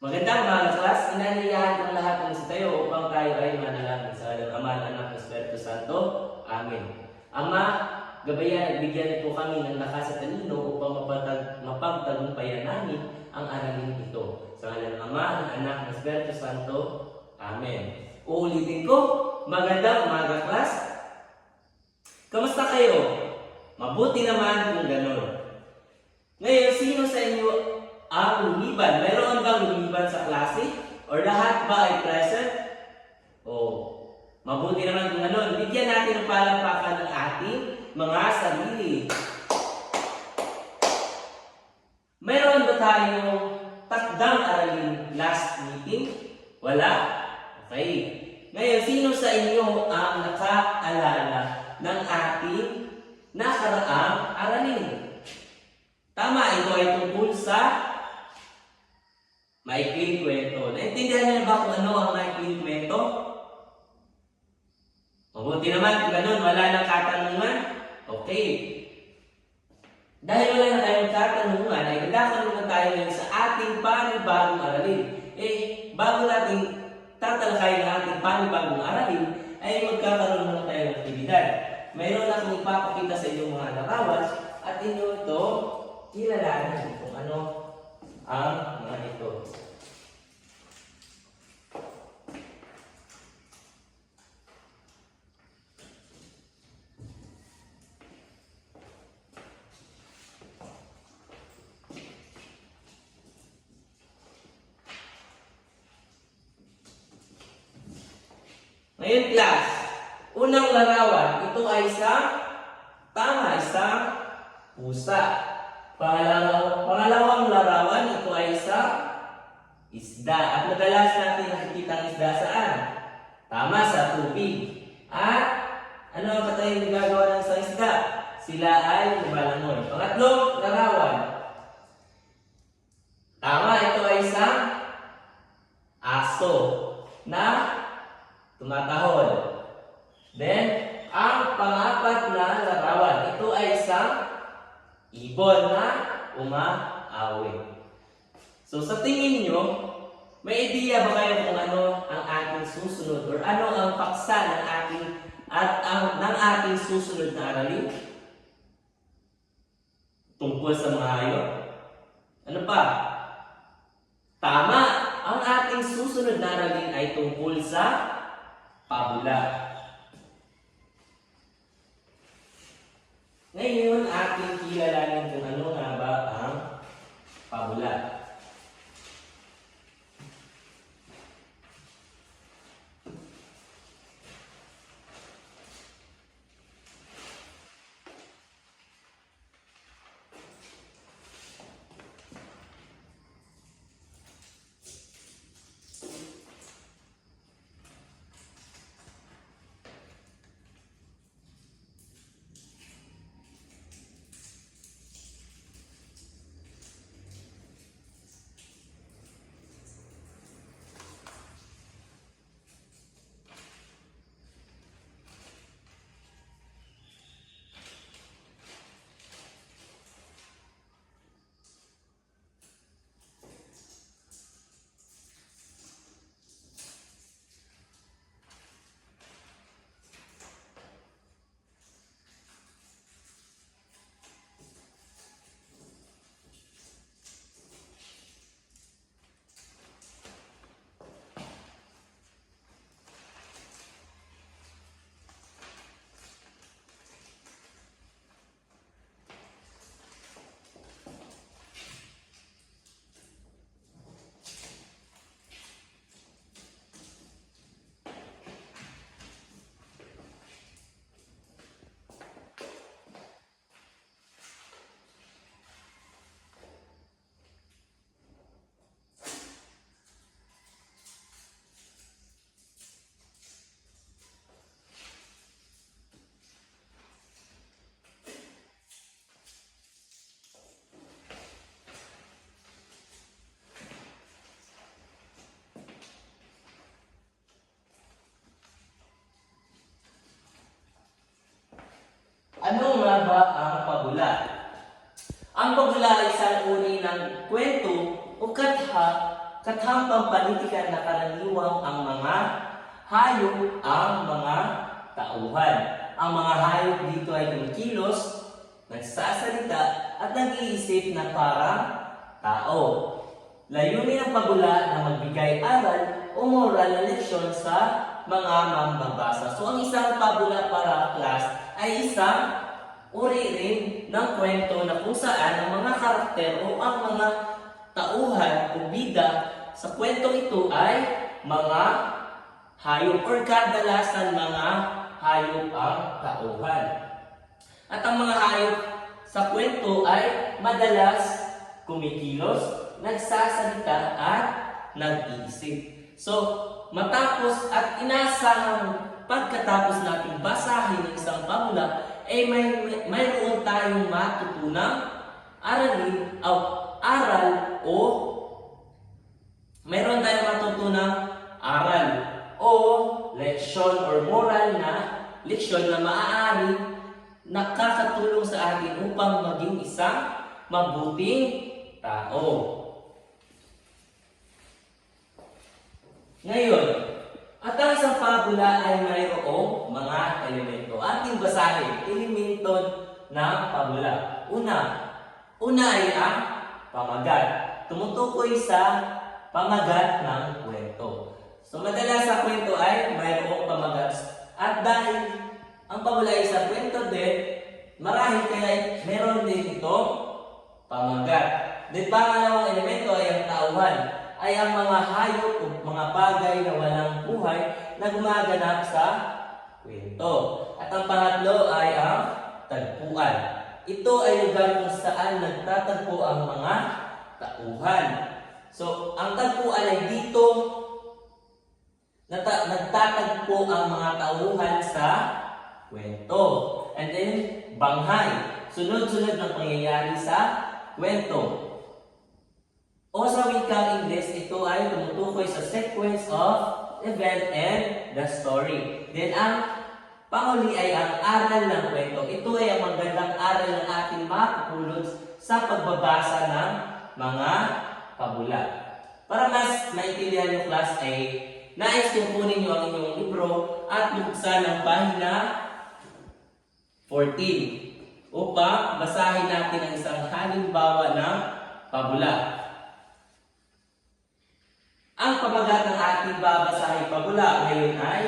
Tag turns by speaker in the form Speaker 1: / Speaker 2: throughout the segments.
Speaker 1: Magandang umaga, class. Inanyayahan ko lahat ng sa tayo upang tayo ay manalangin sa ngalan ng Ama, Anak, at Espiritu Santo. Amen. Ama, gabayan at bigyan niyo po kami ng lakas at talino upang mapagtagumpayan namin ang aralin ito. Sa ngalan ng Ama, ng Anak, at Espiritu Santo. Amen. Uulitin ko, magandang umaga, class. Kamusta kayo? Mabuti naman kung gano'n. Ngayon, sino sa inyo ang lumiban? Mayroon bang lumiban sa klase? Or lahat ba ay present? O, mabuti naman kung gano'n. Bigyan natin ng palakpakan ng ating mga sarili. Mayroon ba tayong takdang aralin last meeting? Wala? Okay. Ngayon, sino sa inyo ang nakaalala ng ating nakaraang aralin? Tama, ito ay tungkol sa maikling kwento. Naintindihan niyo ba kung ano ang maikling kwento? Mabuti naman kung ganun, wala nang katanungan. Okay. Dahil wala na tayong katanungan, ay nagkakanungan tayo ngayon sa ating panibagong aralin. Bago natin tatalakayin ang ating panibagong aralin, ay magkakaroon muna tayo ng aktibidad. Mayroon akong ipapakita sa inyong mga larawan at inyo ito kilalanin kung ano ang mga ito. Ngayon, class, unang larawan, ito ay isang pusa. Pangalawang larawan, ito ay isang isda. At madalas natin nakikita ang isda saan? Tama, sa tubig. At ano ang patay yung gagawa ng isang isda? Sila ay lumalangoy. Pangatlong larawan. Tama, ito ay isang aso na tumatahol. Then, ang pang-apat na larawan, ito ay isang ibon na umaawi. So, sa tingin nyo, may idea ba kayo kung ano ang ating susunod or ano ang paksa ng ating susunod na aralin? Tungkol sa mga hayop? Ano pa? Tama! Ang ating susunod na aralin ay tungkol sa pabula. Ngayon, ating kilalanin kung ano nga ba ang pabula. Ano nga ba ang pabula? Ang pabula ay isang uri ng kwento o katha kathampang panitikan na karaniwang ang mga hayop ang mga tauhan. Ang mga hayop dito ay kumikilos, nagsasalita at nag-iisip na parang tao. Layunin ng pabula na magbigay aral o moral na leksyon sa mga mambabasa. So ang isang pabula para class ay isang uri rin ng kwento na kung saan ang mga karakter o ang mga tauhan o bida sa kwentong ito ay mga hayop or kadalasan mga hayop ang tauhan. At ang mga hayop sa kwento ay madalas kumikilos, nagsasalita at nag-iisip. So, matapos at inasahang pagkatapos natin basahin ng isang pabula, ay mayroon tayong matutunang aralin o aral o mayroon tayong matutunang aral o leksyon or moral na leksyon na maaari nakakatulong sa atin upang maging isang mabuting tao. Ngayon, at ang isang pabula ay mayroong mga elemento. Ating basahin, elemento ng pabula. Una ay ang pamagat. Tumutukoy sa pamagat ng kwento. So madalas sa kwento ay mayroong pamagat. At dahil ang pabula ay sa kwento din, marahil kaya meron din itong pamagat. Then pangalawang elemento ay ang tauhan, ay ang mga hayop o mga bagay na walang buhay na gumaganap sa kwento. At ang pangatlo ay ang tagpuan. Ito ay lugar kung saan nagtatagpo ang mga tauhan. So, ang tagpuan ay dito nagtatagpo ang mga tauhan sa kwento. And then, banghay. Sunod-sunod ng pangyayari sa kwento. O sa wikang Ingles, ito ay tumutukoy sa sequence of event and the story. Then, ang panghuli ay ang aral ng kwento. Ito ay ang magandang aral ng ating mapupulot sa pagbabasa ng mga pabula. Para mas maintindihan yung class ay nais kong kunin nyo ang inyong libro at buksan ang pahina 14 upang basahin natin ang isang halimbawa ng pabula. Ang pamagat ng ating babasahin pabula ngayon ay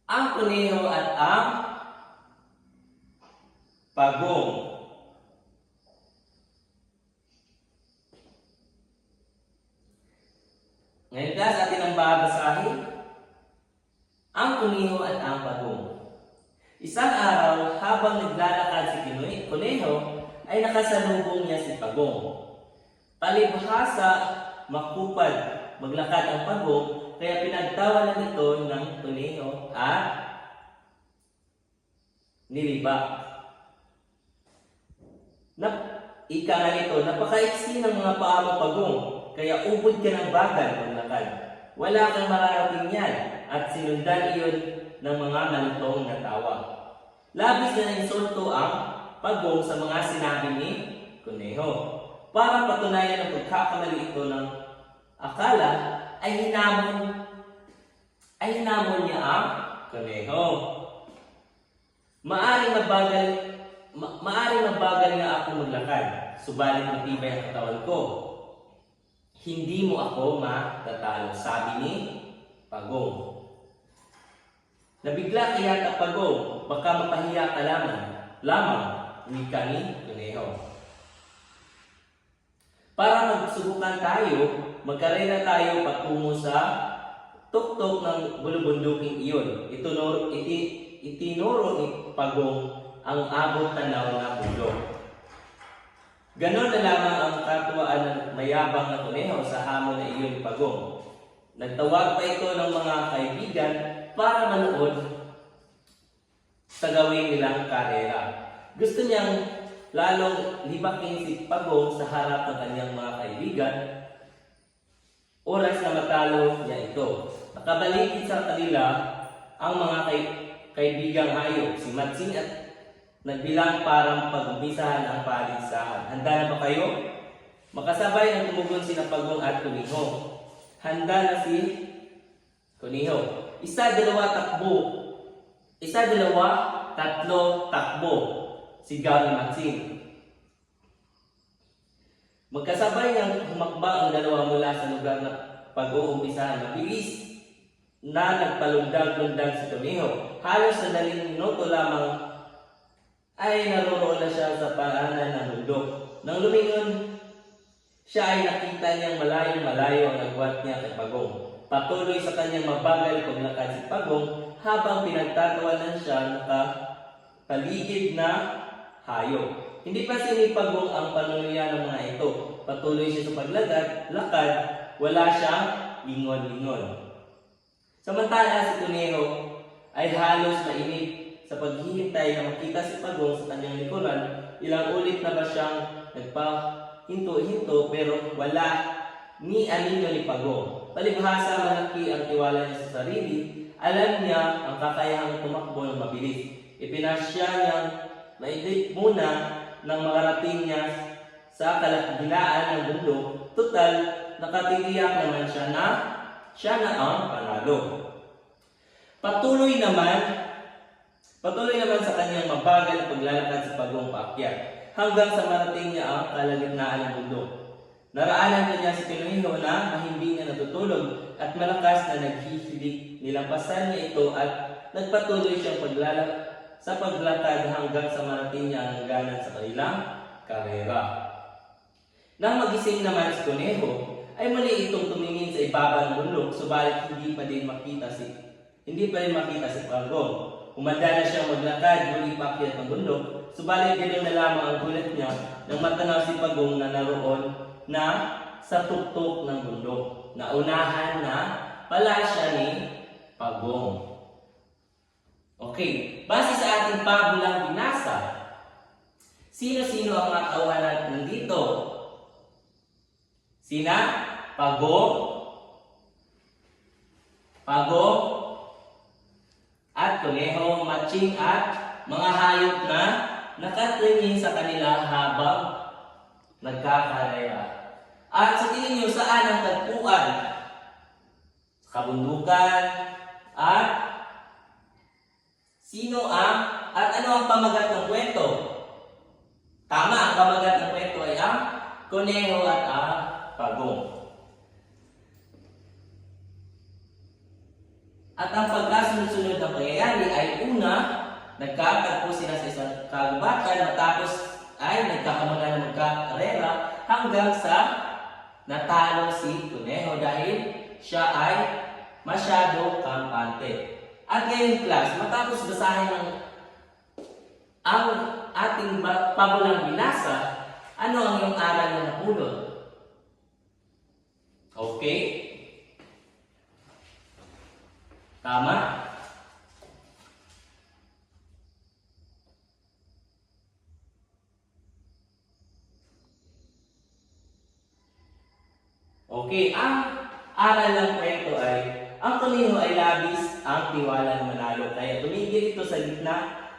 Speaker 1: ang kuneho at ang pagong. Ngayon guys, atin ang babasahin ang kuneho at ang pagong. Isang araw, habang naglalakad si kuneho, ay nakasalubong niya si pagong. Palibhasa, makupad, maglakad ang pagong, kaya pinagtawanan ito ng kuneho at nilibak. Ika nga nito, napakaiksi ng mga paa mo pagong, kaya ubod ka ng bagal maglakad. Wala kang mararating yan, at sinundan iyon ng mga malutong na tawa. Labis na insulto ang pagong sa mga sinabi ni kuneho. Para patunayan ang pagkakamali ito ng akala, ay hinamon niya ang kuneho. Maaring mabagal nga ako maglakad, subalit matibay ang katawan ko. Hindi mo ako matatalo, sabi ni pagong. Nabigla kaya ka pagong, baka mapahiya ka lamang, wika ni kuneho. Para magsubukan tayo, magkarera tayo patungo sa tuktok ng bulubunduking iyon. Itinuro ni pagong ang abot tanaw na bundok. Ganon na lamang ang katuwaan ng mayabang na kuneho sa hamon na iyon ni pagong. Nagtawag pa ito ng mga kaibigan para manood sa gawin nilang karera. Gusto niyang lalong libakin si pagong sa harap ng kanyang mga kaibigan. Oras na matalo niya ito. Nakabaligid sa kanila ang mga kaibigang hayop, si Matsing at nagbilang parang pag-umpisahan ang paligsahan. Handa na ba kayo? Makasabay ng tumugon sina Pagong at Kuneho. Handa na si Kuneho. Isa, dalawa, takbo. Isa, dalawa, tatlo, takbo. Sigaw ni Maxim. Magkasabay niyang humakba ang dalawa mula sa lugar na pag-uumpisahan. Mabilis na nagpalundag-lundag si Kuneho. Halos sa daling minuto lamang ay naroroon na siya sa paanan ng bundok. Nang lumingon, siya ay nakita niyang malayo-malayo ang agwat niya kay Pagong. Patuloy sa kanyang mabagal paglakad si Pagong habang pinagtatawanan siya nakapaligid na hayop. Hindi pa sinipagong ang panunuya ng mga ito. Patuloy siya sa lakad, wala siyang lingon-lingon. Samantala si Kuneho ay halos mainip sa paghihintay na makita si Pagong sa kanyang likuran. Ilang ulit na ba siyang nagpahinto-hinto pero wala ni anino ni Pagong. Palibhasa malaki ang tiwala niya sa sarili. Alam niya ang kakayahang tumakbo ng mabilis. Ipinasya niyang maidip muna nang makarating niya sa kalagitnaan ng bundok. Total, nakatitiyak naman siya na ang panalo. Patuloy naman sa kanyang mabagal paglalakad sa Pagong paakyat hanggang sa marating niya ang kalagitnaan ng bundok. Naraanan niya si Kuneho na hindi niya natutulog at malakas na naghihilik. Nilampasan niya ito at nagpatuloy siyang paglakad hanggang sa marating niya ang hangganan sa kanilang karera. Nang magising naman si Kuneho, ay muli itong tumingin sa ibaba ng bundok, subalit hindi pa rin makita si Pagong. Umanda na siyang maglakad muli paakyat ng bundok, subalit ganoon na lamang ang gulat niya nang matanaw si Pagong na naroon na sa tuktok ng bundok. Naunahan na pala siya ni Pagong. Okay, base sa ating pabulang binasa, sino-sino ang mga tauhan nandito? Sina? Pagong at Kuneho, matching at mga hayop na nakatingin sa kanila habang nagkakarera. At sa tingin niyo, saan ang tagpuan? Sa kabundukan at ano ang pamagat ng kwento? Tama, ang pamagat ng kwento ay ang Kuneho at ang Pagong. At ang pagkasunod-sunod na pangyayari ay una, nagkatagpo sila sa isang kagubatan, matapos ay nagkakamala ng magkakarera hanggang sa natalo si Kuneho dahil siya ay masyado kampante. At ngayon class, matapos basahin ang ating pabulang binasa, ano ang iyong aral na napulot? Okay? Tama? Okay, ang aral ng kwento ay ang Kuneho ay labis ang tiwala ng manalo, kaya tumigil ito sa gitna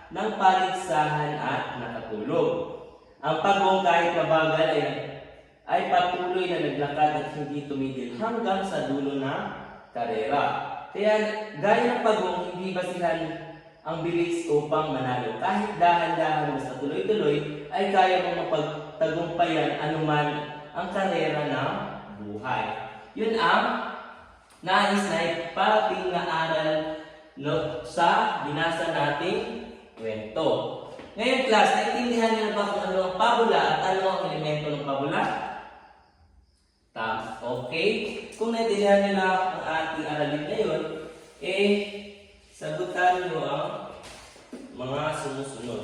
Speaker 1: ng paligsahan at nakatulog. Ang Pagong kahit mabagal ay patuloy na naglakad at hindi tumigil hanggang sa dulo ng karera. Kaya gaya ng Pagong, hindi basihan ang bilis upang manalo. Kahit dahan-dahan basta tuloy-tuloy, ay kaya mong mapagtagumpayan anuman ang karera ng buhay. Yun ang nais na iparating na aral sa binasa nating kwento. Ngayon class, naiintindihan niyo na ba kung ano ang pabula at ano ang elemento ng pabula? Tama. Okay? Kung naiintindihan niyo na ang ating aralin ngayon, sagutan niyo ang mga sumusunod.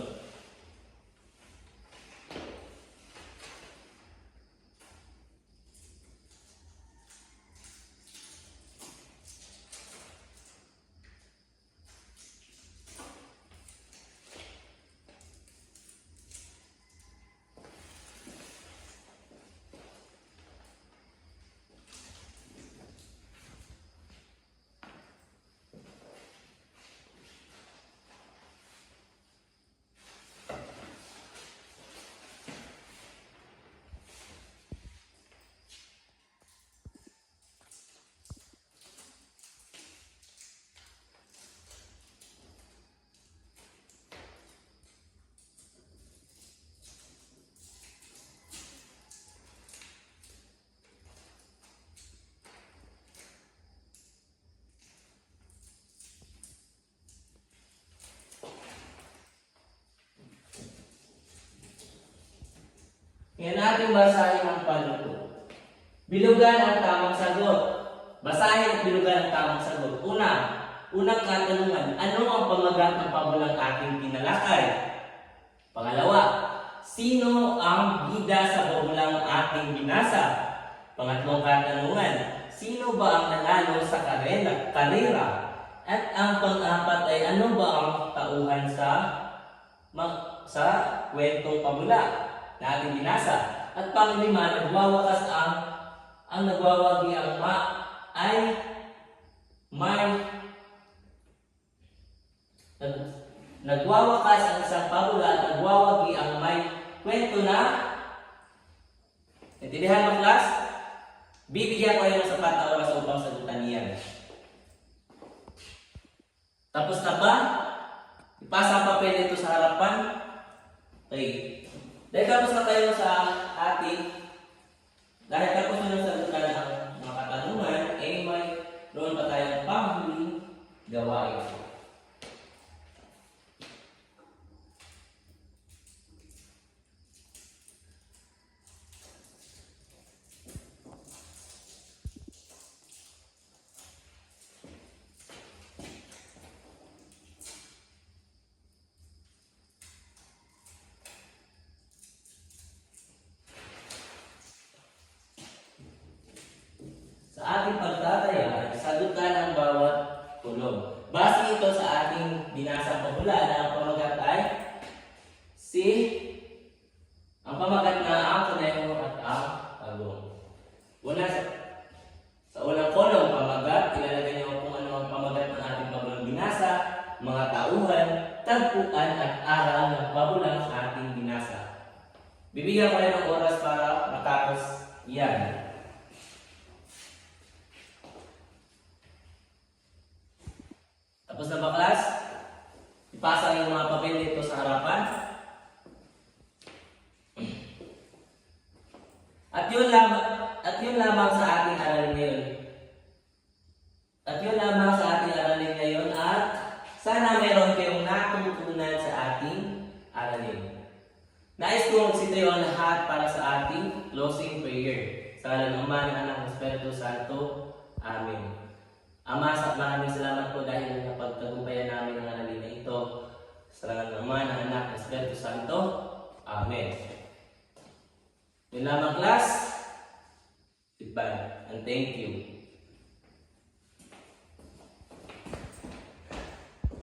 Speaker 1: Ngayon natin basahin ang panuto. Bilugan ang tamang sagot. Basahin at bilugan ang tamang sagot. Unang katanungan, ano ang pamagat ng pabulang ating tinalakay? Pangalawa, sino ang bida sa pabulang ating binasa? Pangatlong katanungan, sino ba ang nanalo sa karera? At ang pang-apat ay ano ba ang tauhan sa kwentong pabula na ating binasa? At panglima, nagwawakas ang nagwawagi ang ay may nagwawakas ang isang pabula at nagwawagi ang may kwento na intindihan mo, class? Bibigyan ko kayo ng sapat na oras upang sagutan niyan. Tapos na ba? Ipasa ang papel nito sa harapan. Okay. Dahil tapos na tayo sa ating dahil tapos na sagutan ang mga katanungan, mayroon pa tayong panghuling gawain. Sa ating pagtataya, sagutan ang bawat kulong. Base ito sa ating binasang pabula na ang pamagat ay ang pamagat na ang kuneho at ang tagong. Sa unang kolong pamagat, ilalagay niyo kung ano ang pamagat ng ating pabulang binasa, mga tauhan, tagpuan at aral ng pabulang ating binasa. Bibigyan ko kayo ng oras para matapos yan. Tapos na ba, class? Ipasa yung mga papel dito sa harapan. At yun lamang sa ating aralin ngayon. At sana mayroon kayong natutunan sa ating aralin. Nais kong magsitayo ang lahat para sa ating closing prayer. Sa ngalan ng Ama, ng Anak, ng Espiritu Santo. Amen. Ama, maraming salamat po dahil napagtagumpayan namin ang aralin na ito. Sa ngalan ng Ama, ng Anak, ng Espiritu Santo. Amen. Yun lamang, class. Goodbye and thank you.